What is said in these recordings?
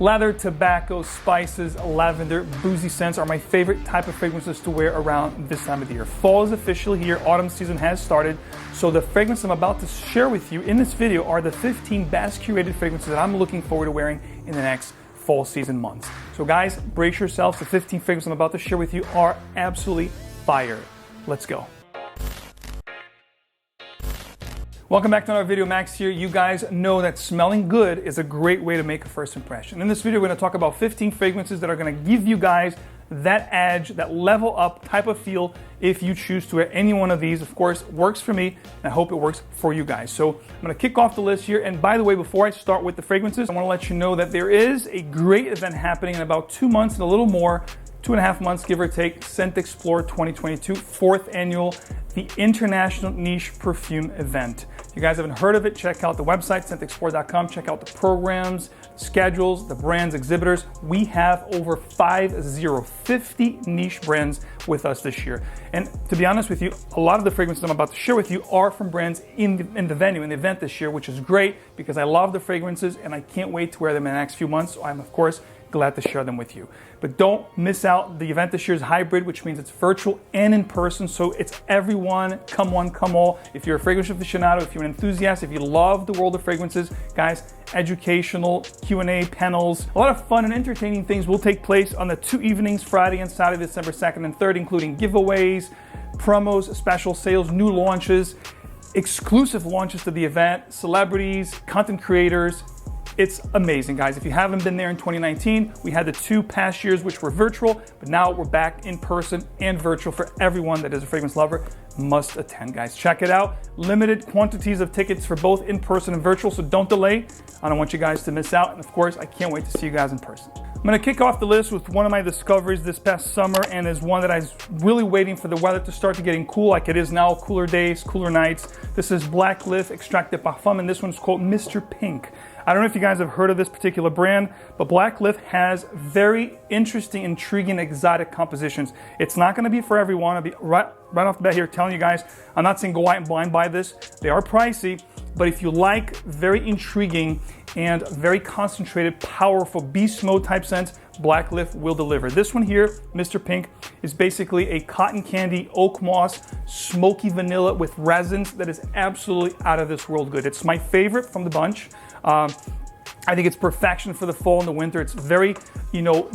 Leather, tobacco, spices, lavender, boozy scents are my favorite type of fragrances to wear around this time of the year. Fall is officially here, autumn season has started, so the fragrance I'm about to share with you in this video are the 15 best curated fragrances that I'm looking forward to wearing in the next fall season months. So guys, brace yourselves, the 15 fragrances I'm about to share with you are absolutely fire. Let's go. Welcome back to another video. Max here. You guys know that smelling good is a great way to make a first impression. In this video, we're going to talk about 15 fragrances that are going to give you guys that edge, that level up type of feel if you choose to wear any one of these. Of course, it works for me, and I hope it works for you guys. So I'm going to kick off the list here. And by the way, before I start with the fragrances, I want to let you know that there is a great event happening in about 2 months and a little more, 2.5 months, give or take, ScentXplore 2022, 4th annual, the International Niche Perfume Event. If you guys haven't heard of it, check out the website, ScentXplore.com. Check out the programs, schedules, the brands, exhibitors. We have over 50 niche brands with us this year. And to be honest with you, a lot of the fragrances I'm about to share with you are from brands in the venue, in the event this year, which is great because I love the fragrances and I can't wait to wear them in the next few months. So I'm, of course, glad to share them with you. But don't miss out. The event this year is hybrid, which means it's virtual and in person. So it's everyone, come one, come all. If you're a fragrance aficionado, if you're an enthusiast, if you love the world of fragrances, guys, educational Q&A panels, a lot of fun and entertaining things will take place on the 2 evenings, Friday and Saturday, December 2nd and 3rd, including giveaways, promos, special sales, new launches, exclusive launches to the event, celebrities, content creators. It's amazing, guys. If you haven't been there in 2019, we had the 2 past years which were virtual, but now we're back in person and virtual for everyone that is a fragrance lover. Must attend, guys. Check it out. Limited quantities of tickets for both in person and virtual, so don't delay. I don't want you guys to miss out, and of course, I can't wait to see you guys in person. I'm going to kick off the list with one of my discoveries this past summer, and is one that I was really waiting for the weather to start to getting cool, like it is now, cooler days, cooler nights. This is Black Lift Extrait de Parfum, and this one's called Mr. Pink. I don't know if you guys have heard of this particular brand, but Black Lift has very interesting, intriguing, exotic compositions. It's not going to be for everyone. I'll be right off the bat here telling you guys, I'm not saying go out and blind buy this. They are pricey, but if you like very intriguing and very concentrated, powerful beast mode type scents, Black Lift will deliver. This one here, Mr. Pink, is basically a cotton candy, oak moss, smoky vanilla with resins that is absolutely out of this world good. It's my favorite from the bunch. I think it's perfection for the fall and the winter. It's very,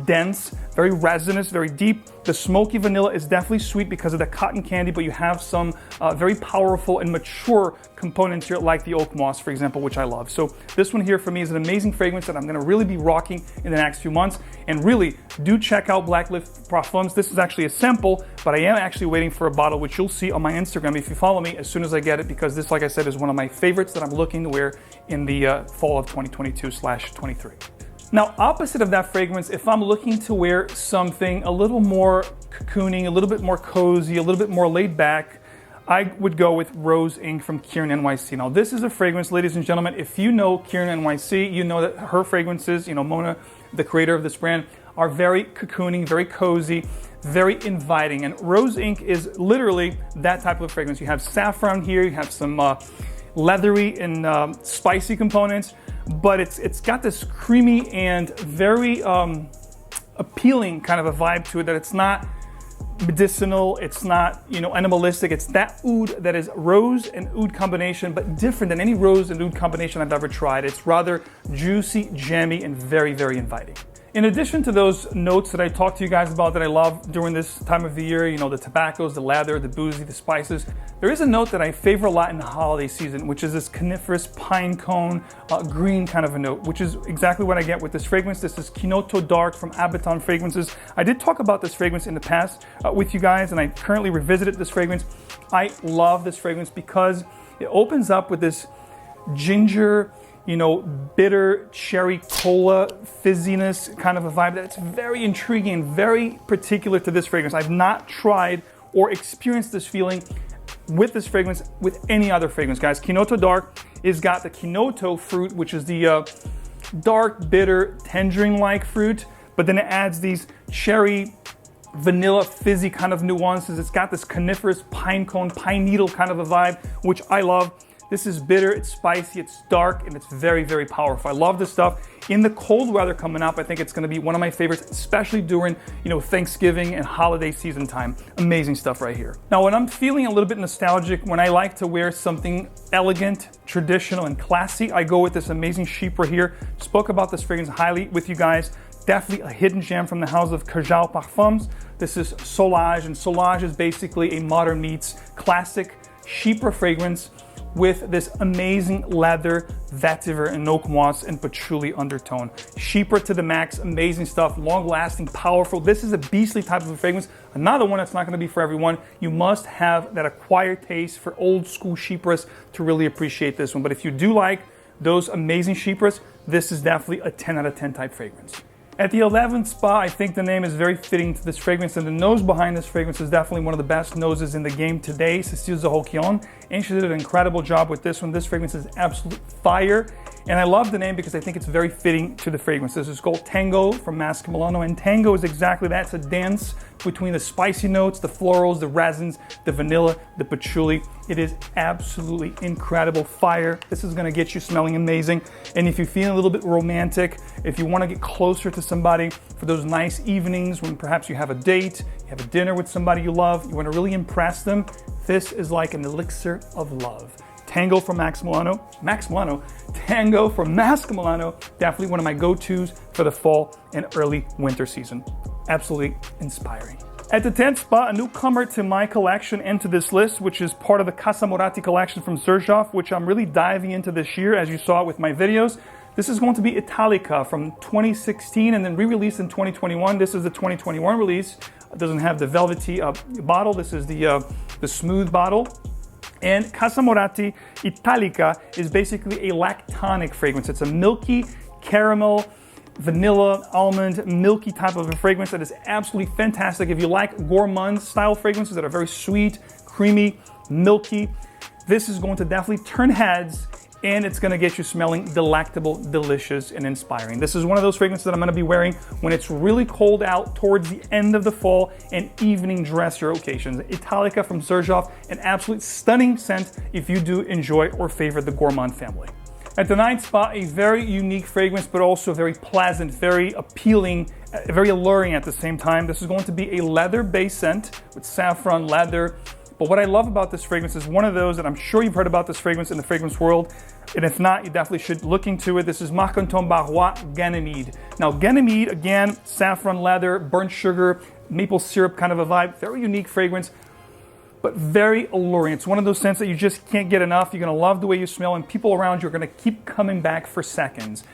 dense, very resinous, very deep. The smoky vanilla is definitely sweet because of the cotton candy, but you have some very powerful and mature components here, like the oak moss, for example, which I love. So this one here for me is an amazing fragrance that I'm going to really be rocking in the next few months. And really, do check out Black Lift Parfums. This is actually a sample, but I am actually waiting for a bottle, which you'll see on my Instagram if you follow me as soon as I get it, because this, like I said, is one of my favorites that I'm looking to wear in the fall of 2022/23. Now, opposite of that fragrance, if I'm looking to wear something a little more cocooning, a little bit more cozy, a little bit more laid back, I would go with Rose Inc. from Kieran NYC. Now, this is a fragrance, ladies and gentlemen, if you know Kieran NYC, you know that her fragrances, Mona, the creator of this brand, are very cocooning, very cozy, very inviting. And Rose Inc. is literally that type of fragrance. You have saffron here, you have some leathery and spicy components, but it's got this creamy and very appealing kind of a vibe to it, that it's not medicinal, it's not animalistic. It's that oud that is rose and oud combination, but different than any rose and oud combination I've ever tried. It's rather juicy, jammy, and very, very inviting. In addition to those notes that I talked to you guys about that I love during this time of the year, the tobaccos, the leather, the boozy, the spices, there is a note that I favor a lot in the holiday season, which is this coniferous pine cone green kind of a note, which is exactly what I get with this fragrance. This is 𝗕𝗏𝗄 Dark from Abaton Fragrances. I did talk about this fragrance in the past with you guys, and I currently revisited this fragrance. I love this fragrance because it opens up with this ginger, bitter cherry cola fizziness kind of a vibe that's very intriguing and very particular to this fragrance. I've not tried or experienced this feeling with this fragrance with any other fragrance, guys. 𝗕𝗏𝗄 Dark is got the 𝗕𝗏𝗄 fruit, which is the dark, bitter, tangerine-like fruit, but then it adds these cherry, vanilla, fizzy kind of nuances. It's got this coniferous pine cone, pine needle kind of a vibe, which I love. This is bitter, it's spicy, it's dark, and it's very, very powerful. I love this stuff. In the cold weather coming up, I think it's gonna be one of my favorites, especially during, Thanksgiving and holiday season time. Amazing stuff right here. Now, when I'm feeling a little bit nostalgic, when I like to wear something elegant, traditional, and classy, I go with this amazing Chypre here. Spoke about this fragrance highly with you guys. Definitely a hidden gem from the house of 𝗕𝗏𝗚𝗡𝗧 Parfums. This is Solage, and Solage is basically a modern meets classic Chypre fragrance with this amazing leather, Vetiver, and Oakmoss and Patchouli undertone. Chypre to the max, amazing stuff, long-lasting, powerful. This is a beastly type of a fragrance. Another one that's not going to be for everyone. You must have that acquired taste for old school Chypres to really appreciate this one. But if you do like those amazing Chypres, this is definitely a 10 out of 10 type fragrance. At the 11th spot, I think the name is very fitting to this fragrance, and the nose behind this fragrance is definitely one of the best noses in the game today, Cécile Zahokian, and she did an incredible job with this one. This fragrance is absolute fire, and I love the name because I think it's very fitting to the fragrance. This is called Tango from Mascar Milano, and Tango is exactly that. It's a dance between the spicy notes, the florals, the resins, the vanilla, the patchouli. It is absolutely incredible fire. This is gonna get you smelling amazing. And if you're feeling a little bit romantic, if you wanna get closer to somebody for those nice evenings when perhaps you have a date, you have a dinner with somebody you love, you wanna really impress them, this is like an elixir of love. Tango from Tango from Mascar Milano, definitely one of my go-tos for the fall and early winter season. Absolutely inspiring. At the 10th spot, a newcomer to my collection and to this list, which is part of the Casa Moratti collection from Xerjoff, which I'm really diving into this year, as you saw with my videos. This is going to be Italica from 2016 and then re-released in 2021. This is the 2021 release. It doesn't have the velvety bottle. This is the smooth bottle. And Casa Moratti Italica is basically a lactonic fragrance. It's a milky caramel, vanilla, almond, milky type of a fragrance that is absolutely fantastic. If you like gourmand style fragrances that are very sweet, creamy, milky, this is going to definitely turn heads, and it's gonna get you smelling delectable, delicious, and inspiring. This is one of those fragrances that I'm gonna be wearing when it's really cold out towards the end of the fall and evening dressier occasions. Italica from Xerjoff, an absolute stunning scent if you do enjoy or favor the gourmand family. At the 9th spot, a very unique fragrance, but also very pleasant, very appealing, very alluring at the same time. This is going to be a leather-based scent with saffron, leather. But what I love about this fragrance is one of those, and I'm sure you've heard about this fragrance in the fragrance world, and if not, you definitely should look into it. This is Marcanton Barrois Ganymede. Now, Ganymede, again, saffron, leather, burnt sugar, maple syrup kind of a vibe, very unique fragrance, but very alluring. It's one of those scents that you just can't get enough. You're gonna love the way you smell, and people around you are gonna keep coming back for seconds.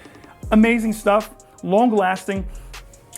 Amazing stuff, long lasting.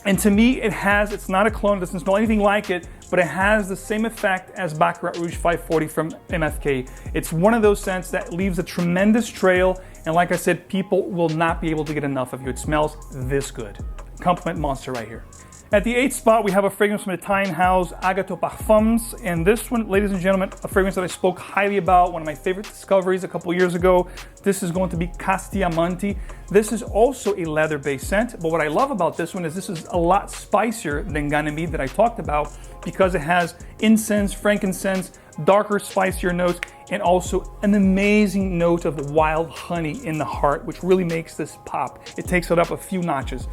And to me, it's not a clone, it doesn't smell anything like it, but it has the same effect as Baccarat Rouge 540 from MFK. It's one of those scents that leaves a tremendous trail, and like I said, people will not be able to get enough of you. It smells this good. Compliment monster right here. At the 8th spot, we have a fragrance from the Italian house, Agato Parfums. And this one, ladies and gentlemen, a fragrance that I spoke highly about, one of my favorite discoveries a couple years ago. This is going to be Castiamante. This is also a leather-based scent, but what I love about this one is this is a lot spicier than Ganymede that I talked about because it has incense, frankincense, darker, spicier notes, and also an amazing note of wild honey in the heart, which really makes this pop. It takes it up a few notches.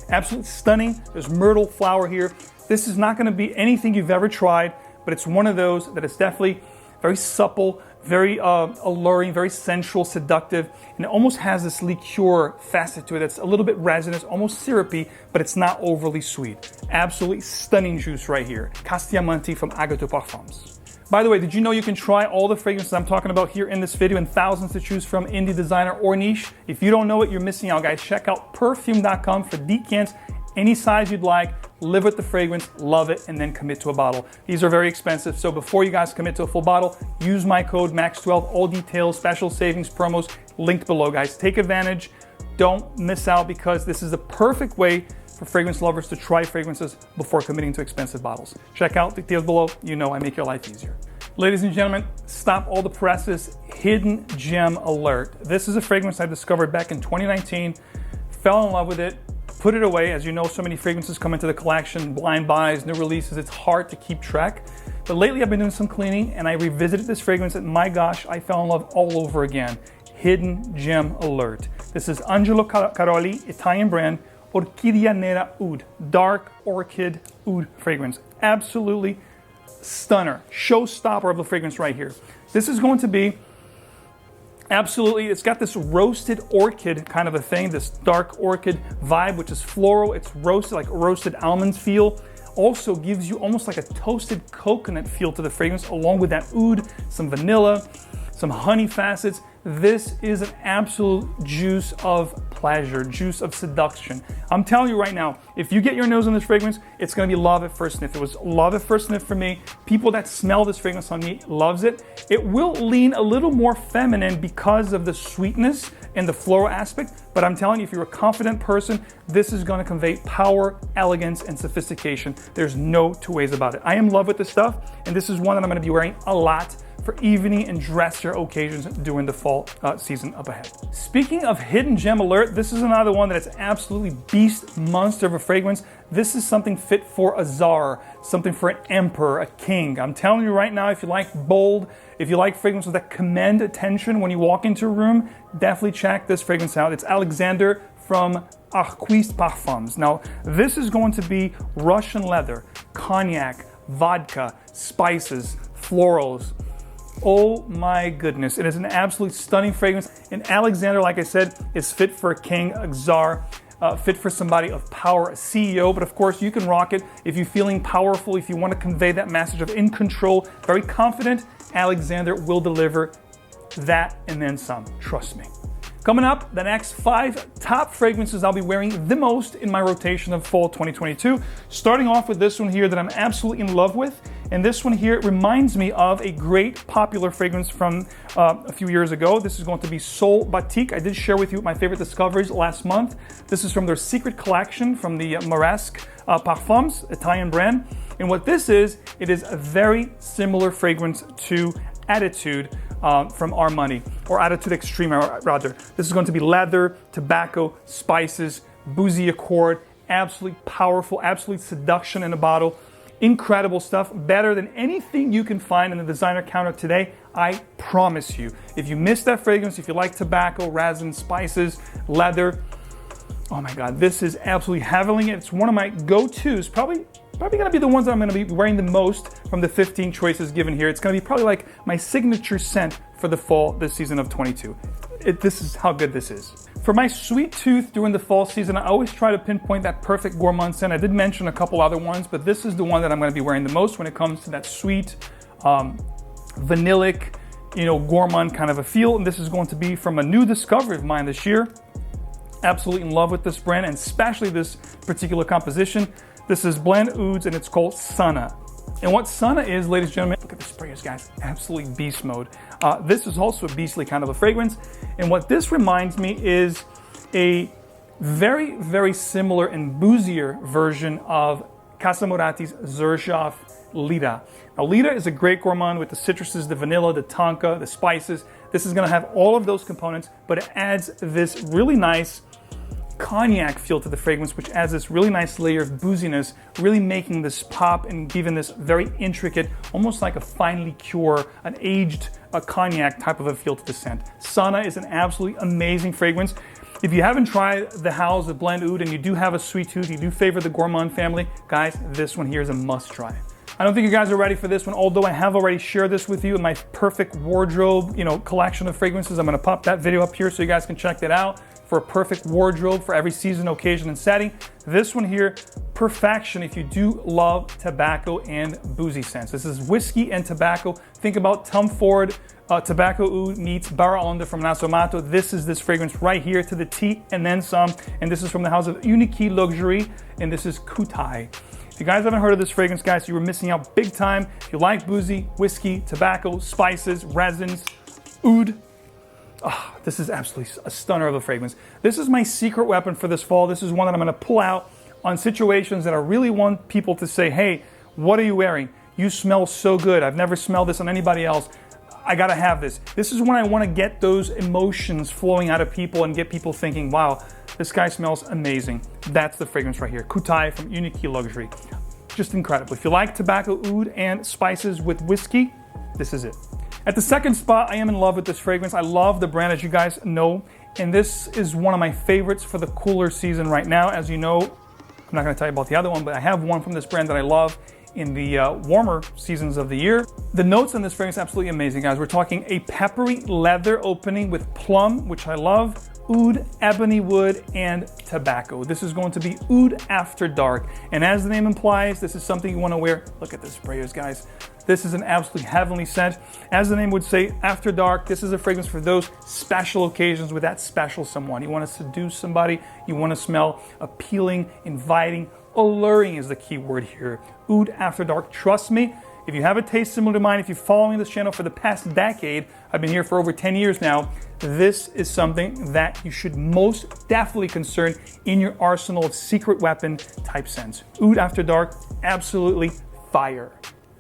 Absolutely stunning. There's myrtle flower here. This is not going to be anything you've ever tried, but it's one of those that is definitely very supple, very alluring, very sensual, seductive, and it almost has this liqueur facet to it that's a little bit resinous, almost syrupy, but it's not overly sweet. Absolutely stunning juice right here. Castiamante from Agato Parfums. By the way, did you know you can try all the fragrances I'm talking about here in this video and thousands to choose from, indie, designer, or niche? If you don't know it, you're missing out, guys. Check out perfume.com for decants, any size you'd like, live with the fragrance, love it, and then commit to a bottle. These are very expensive, so before you guys commit to a full bottle, use my code MAX12. All details, special savings, promos, linked below, guys. Take advantage. Don't miss out because this is the perfect way for fragrance lovers to try fragrances before committing to expensive bottles. Check out the details below. You know I make your life easier. Ladies and gentlemen, stop all the presses. Hidden gem alert. This is a fragrance I discovered back in 2019. Fell in love with it. put it away. As you know, so many fragrances come into the collection, blind buys, new releases. It's hard to keep track. But lately I've been doing some cleaning and I revisited this fragrance and my gosh, I fell in love all over again. Hidden Gem Alert. This is Angelo Caroli, Italian brand, Orchidea Nera Oud, dark orchid oud fragrance. Absolutely stunner, showstopper of the fragrance right here. This is going to be absolutely, it's got this roasted orchid kind of a thing, this dark orchid vibe, which is floral. It's roasted, like roasted almonds feel. Also gives you almost like a toasted coconut feel to the fragrance, along with that oud, some vanilla, some honey facets. This is an absolute juice of pleasure, juice of seduction. I'm telling you right now, if you get your nose on this fragrance, it's gonna be love at first sniff. It was love at first sniff for me. People that smell this fragrance on me loves it. It will lean a little more feminine because of the sweetness and the floral aspect, but I'm telling you, if you're a confident person, this is gonna convey power, elegance, and sophistication. There's no two ways about it. I am in love with this stuff, and this is one that I'm gonna be wearing a lot for evening and dressier occasions during the fall season up ahead. Speaking of Hidden Gem Alert, this is another one that is absolutely beast monster of a fragrance. This is something fit for a czar, something for an emperor, a king. I'm telling you right now, if you like bold, if you like fragrances that command attention when you walk into a room, definitely check this fragrance out. It's Alexander from 𝗕𝗏𝗧𝗏 Parfums. Now, this is going to be Russian leather, cognac, vodka, spices, florals. Oh my goodness, it is an absolutely stunning fragrance. And Alexander, like I said, is fit for a king, a czar, fit for somebody of power, a CEO, but of course you can rock it if you're feeling powerful, if you want to convey that message of in control, very confident. Alexander will deliver that and then some, trust me. Coming up, the next 5 top fragrances I'll be wearing the most in my rotation of fall 2022. Starting off with this one here that I'm absolutely in love with. And this one here reminds me of a great popular fragrance from a few years ago. This is going to be Sol Batik. I did share with you my favorite discoveries last month. This is from their secret collection from the Mascar Parfums, Italian brand. And what this is, it is a very similar fragrance to Attitude from Armani, or Attitude Extreme rather. This is going to be leather, tobacco, spices, Boozy accord, absolutely powerful, absolute seduction in a bottle. Incredible stuff, better than anything you can find in the designer counter today, I promise you. If you miss that fragrance, if you like tobacco, resin, spices, leather, oh my God, this is absolutely heavenly. It's one of my go-tos, probably gonna be the ones that I'm gonna be wearing the most from the 15 choices given here. It's gonna be probably like my signature scent for the fall this season of 22. This is how good this is. For my sweet tooth during the fall season, I always try to pinpoint that perfect gourmand scent. I did mention a couple other ones, but this is the one that I'm gonna be wearing the most when it comes to that sweet, vanillic, gourmand kind of a feel. And this is going to be from a new discovery of mine this year. Absolutely in love with this brand, and especially this particular composition. This is Blend Ouds, and it's called Sana. And what Sana is, ladies and gentlemen, look at the sprayers, guys, absolutely beast mode. This is also a beastly kind of a fragrance. And what this reminds me is a very, very similar and boozier version of Casa Moratti's Xerjoff Lira. Now, Lira is a great gourmand with the citruses, the vanilla, the tonka, the spices. This is gonna have all of those components, but it adds this really nice cognac feel to the fragrance, which adds this really nice layer of booziness, really making this pop and giving this very intricate, almost like a fine liqueur, an aged cognac type of a feel to the scent. Sana is an absolutely amazing fragrance. If you haven't tried the House of Blend Oud and you do have a sweet tooth, you do favor the gourmand family, guys, this one here is a must try. I don't think you guys are ready for this one, although I have already shared this with you in my perfect wardrobe, collection of fragrances. I'm gonna pop that video up here so you guys can check that out. For a perfect wardrobe for every season, occasion, and setting. This one here, perfection if you do love tobacco and boozy scents. This is whiskey and tobacco. Think about Tom Ford Tobacco Oud meets Barra Onda from Naso Mato. This is this fragrance right here to the T and then some. And this is from the house of Unique Luxury, and this is Kutai. If you guys haven't heard of this fragrance, guys, you were missing out big time. If you like boozy, whiskey, tobacco, spices, resins, oud, this is absolutely a stunner of a fragrance. This is my secret weapon for this fall. This is one that I'm gonna pull out on situations that I really want people to say, hey, what are you wearing? You smell so good. I've never smelled this on anybody else. I gotta have this. This is when I wanna get those emotions flowing out of people and get people thinking, wow, This guy smells amazing. That's the fragrance right here. Kutai from Unique Luxury. Just incredible. If you like tobacco, oud, and spices with whiskey, this is it. At the second spot, I am in love with this fragrance. I love the brand, as you guys know, and this is one of my favorites for the cooler season right now. As you know, I'm not going to tell you about the other one, but I have one from this brand that I love in the warmer seasons of the year. The notes on this fragrance are absolutely amazing, guys. We're talking a peppery leather opening with plum, which I love, oud, ebony wood, and tobacco. This is going to be Ood After Dark. And as the name implies, this is something you want to wear. Look at the sprayers, guys. This is an absolutely heavenly scent. As the name would say, After Dark, this is a fragrance for those special occasions with that special someone. You want to seduce somebody, you want to smell appealing, inviting, alluring is the key word here. Ood After Dark, trust me, if you have a taste similar to mine, if you're following this channel for the past decade, I've been here for over 10 years now, this is something that you should most definitely concern in your arsenal of secret weapon type scents. Ood After Dark, absolutely fire.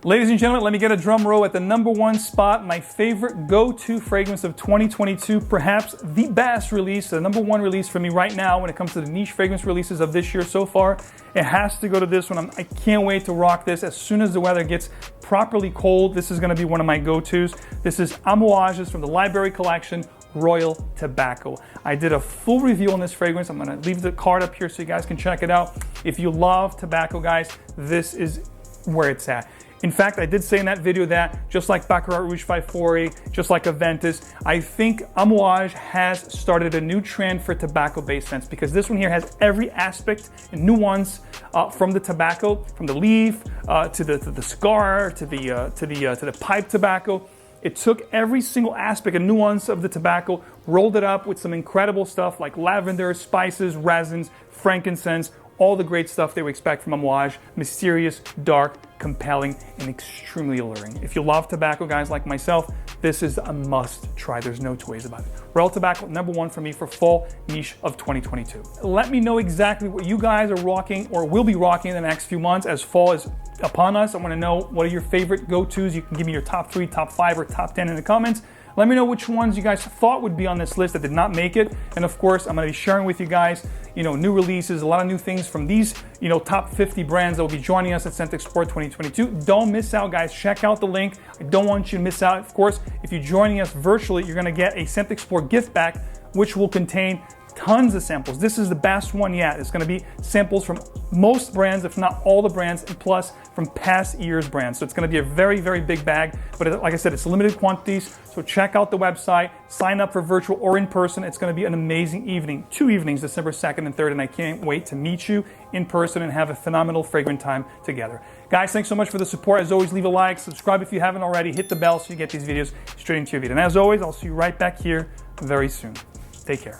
Ladies and gentlemen, let me get a drum roll at the #1 spot, my favorite go-to fragrance of 2022, perhaps the best release, the #1 release for me right now when it comes to the niche fragrance releases of this year so far. It has to go to this one. I can't wait to rock this. As soon as the weather gets properly cold, this is going to be one of my go-tos. This is 𝗦𝗧𝗏𝗧 from the Library Collection, Royal Tobacco. I did a full review on this fragrance. I'm going to leave the card up here so you guys can check it out. If you love tobacco, guys, this is where it's at. In fact, I did say in that video that just like Baccarat Rouge 540, just like Aventus, I think 𝗦𝗧𝗏𝗧 has started a new trend for tobacco-based scents, because this one here has every aspect and nuance from the tobacco, from the leaf to the cigar to the pipe tobacco. It took every single aspect and nuance of the tobacco, rolled it up with some incredible stuff like lavender, spices, resins, frankincense, all the great stuff they would expect from 𝗦𝗧𝗏𝗧, mysterious, dark, compelling, and extremely alluring. If you love tobacco, guys, like myself, this is a must try. There's no two ways about it. Royal Tobacco, #1 for me for fall niche of 2022. Let me know exactly what you guys are rocking or will be rocking in the next few months as fall is upon us. I want to know what are your favorite go-tos. You can give me your top 3, top 5, or top 10 in the comments. Let me know which ones you guys thought would be on this list that did not make it. And of course, I'm going to be sharing with you guys, new releases, a lot of new things from these, top 50 brands that will be joining us at ScentXplore 2022. Don't miss out, guys. Check out the link. I don't want you to miss out. Of course, if you're joining us virtually, you're going to get a ScentXplore gift bag, which will contain tons of samples. This is the best one yet. It's going to be samples from most brands, if not all the brands, and plus from past year's brands. So it's going to be a very, very big bag. But like I said, it's limited quantities. So check out the website, sign up for virtual or in person. It's going to be an amazing evening. 2 evenings, December 2nd and 3rd, and I can't wait to meet you in person and have a phenomenal fragrant time together. Guys, thanks so much for the support. As always, leave a like, subscribe if you haven't already, hit the bell so you get these videos straight into your video. And as always, I'll see you right back here very soon. Take care.